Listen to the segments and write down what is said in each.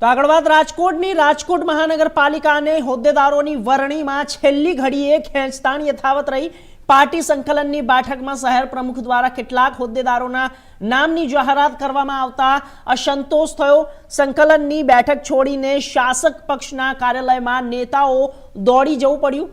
તો આગળ વાત રાજકોટની રાજકોટ મહાનગરપાલિકાને હોદ્દેદારોની વરણીમાં છેલ્લી ઘડીએ ખેંચતાણ યથાવત રહી। પાર્ટી સંકલનની બેઠકમાં શહેર પ્રમુખ દ્વારા કેટલાક હોદ્દેદારોના નામની જાહેરાત કરવામાં આવતા અસંતોષ થયો। સંકલનની બેઠક છોડીને શાસક પક્ષના કાર્યાલયમાં નેતાઓ દોડી જવું પડ્યું।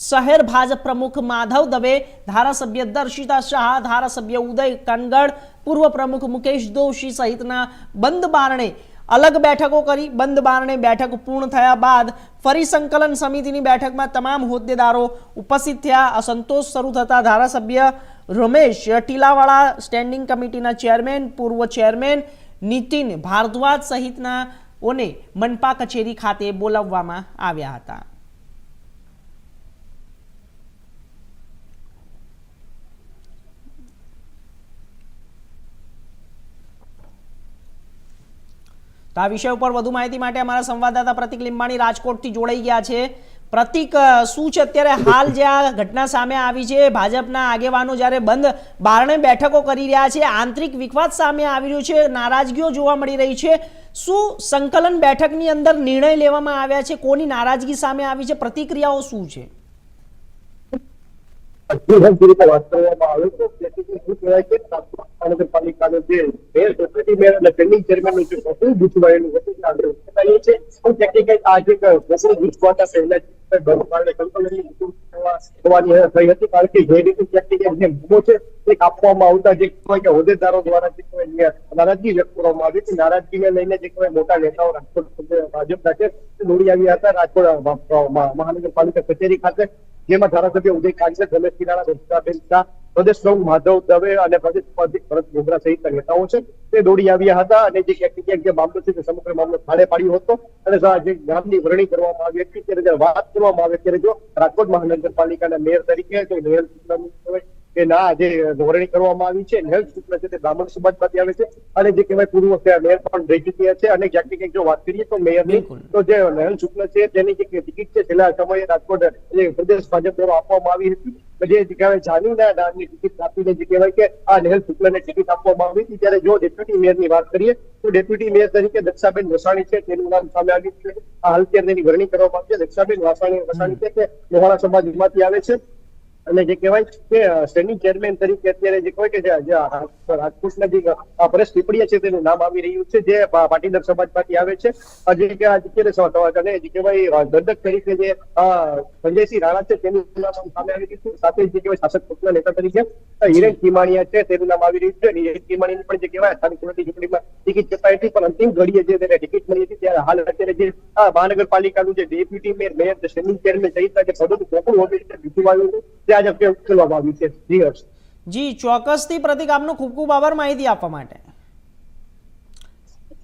શહેર ભાજપ પ્રમુખ માધવ દવે, ધારાસભ્ય દર્શિતા શાહ, ધારાસભ્ય ઉદય કનગડ, પૂર્વ પ્રમુખ મુકેશ દોશી સહિતના બંધ બારણે अलग बैठकों करी। बंद बारणे बैठक पूर्ण थया बाद फरी संकलन समितिनी बैठकमां तमाम होद्देदारो उपस्थित थया। असंतोष शरू थता धारासभ्य रमेश टीलावाड़ा, स्टेन्डिंग कमिटीना चेरमेन, पूर्व चेरमेन नितिन भारद्वाज सहितनाओने मनपा कचेरी खाते बोलाववामां आव्या हता। तो आ विषय पर વધુ માહિતી માટે અમારા સંવાદદાતા પ્રતિક લીંબાણી રાજકોટથી જોડાઈ ગયા છે। પ્રતિક, શું છે અત્યારે હાલ જે આ ઘટના સામે આવી છે? ભાજપના આગેવાનો જ્યારે બંધ બારણે બેઠકો કરી રહ્યા છે, આંતરિક વિખવાદ સામે આવી રહ્યો છે, નારાજગીઓ જોવા મળી રહી છે। શું સંકલન બેઠકની અંદર નિર્ણય લેવામાં આવ્યા છે? કોની નારાજગી સામે આવી છે? પ્રતિક્રિયાઓ શું છે? મહાનગરપાલિકાનો જે મેયર, ડેપ્યુટી મેયર અને સ્ટેન્ડિંગ ચેરમેનનું જે પ્રતિનિધિ ગૂંચવાયેલું હતું આજે ગૂંચવાતા પહેલા થઈ હતી, કારણ કે જે રીતે પ્રેક્ટિકલ જે મુદ્દો છે તે કાપવામાં આવતા જે કહેવાય કે હોદ્દેદારો દ્વારા જે કહેવાય નારાજગી વ્યક્ત કરવામાં આવી હતી। નારાજગીને લઈને જે કહેવાય મોટા નેતાઓ રાજકોટ ભાજપના છે દોડી આવ્યા હતા રાજકોટ મહાનગરપાલિકા કચેરી ખાતે, જેમાં ધારાસભ્ય ઉદય કાંગડ, રમેશ કિરાણા, દર્શિતાબેન શાહ, પ્રદેશ પ્રમુખ માધવ દવે અને પ્રદેશ ઉપાધ્યક્ષ ભરત ગોગરા સહિતના નેતાઓ છે તે દોડી આવ્યા હતા અને જે ક્યાંક જે મામલો છે તે સમગ્ર મામલો થાળે પાડ્યો હતો અને જે ગામની વરણી કરવામાં આવી હતી ત્યારે વાત કરવામાં આવે ત્યારે જો રાજકોટ મહાનગરપાલિકાના મેયર તરીકે કે ના જે વરણી કરવામાં આવી છે નેહલ શુક્લ છે તે બ્રાહ્મણ સમાજમાંથી આવે છે અને જે કહેવાય પૂર્વ મેયર પણ રહી ચૂક્યા છે। અને ક્યાંક ને ક્યાંક જો વાત કરીએ તો મેયરની તો જે નેહલ શુક્લ છે તેની જે ટિકિટ છે છેલ્લા સમયે રાજકોટ પ્રદેશ ભાજપ દ્વારા આપવામાં આવી હતી, જે કહેવાય જાનીના નામની ટિકિટ આપીને જે કહેવાય કે આ નેહલ શુક્લને ટિકિટ આપવામાં આવી હતી। ત્યારે જો ડેપ્યુટી મેયરની વાત કરીએ તો ડેપ્યુટી મેયર તરીકે દક્ષાબેન વસાણી છે તેનું નામ સામે આવ્યું છે। આ હાલ તેની વરણી કરવામાં આવી છે। દક્ષાબેન વસાણી છે તે લોહાણા સમાજમાંથી આવે છે અને જે કહેવાય કે સ્ટેન્ડિંગ ચેરમેન તરીકે અત્યારે જે કહેવાય કે રાજકોટના જે પરેશ પીપળિયા છે તેનું નામ આવી રહ્યું છે, જે પાટીદાર સમાજમાંથી આવે છે। જે અત્યારે જે કહેવાય દંડક તરીકે જે સંજયસિંહ રાણા છે તેનું નામ સામે આવી રહ્યું છે। સાથે જે કહેવાય શાસક પક્ષના નેતા તરીકે હિરેન ચીમાણીયા છે તેનું નામ આવી રહ્યું છે। હિરેન ચીમાણીની પણ જે કહેવાય સ્થાનિક ચૂંટણીમાં ટિકિટ ચપાઈ હતી, પણ અંતિમ ઘડીએ જે તેને ટિકિટ મળી હતી ત્યારે હાલ અત્યારે જે મહાનગરપાલિકાનું જે ડેપ્યુટી મેયર, સ્ટેન્ડિંગ ચેરમેન સહિતના જે પદોનું ચોખ્ખું હોવું જી ચોક્કસથી પ્રતિક, આપનો ખૂબ ખૂબ આભાર માહિતી આપવા માટે।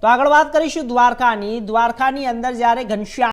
તો આગળ વાત કરીશું દ્વારકાની। દ્વારકાની અંદર જ્યારે ઘનશ્યામ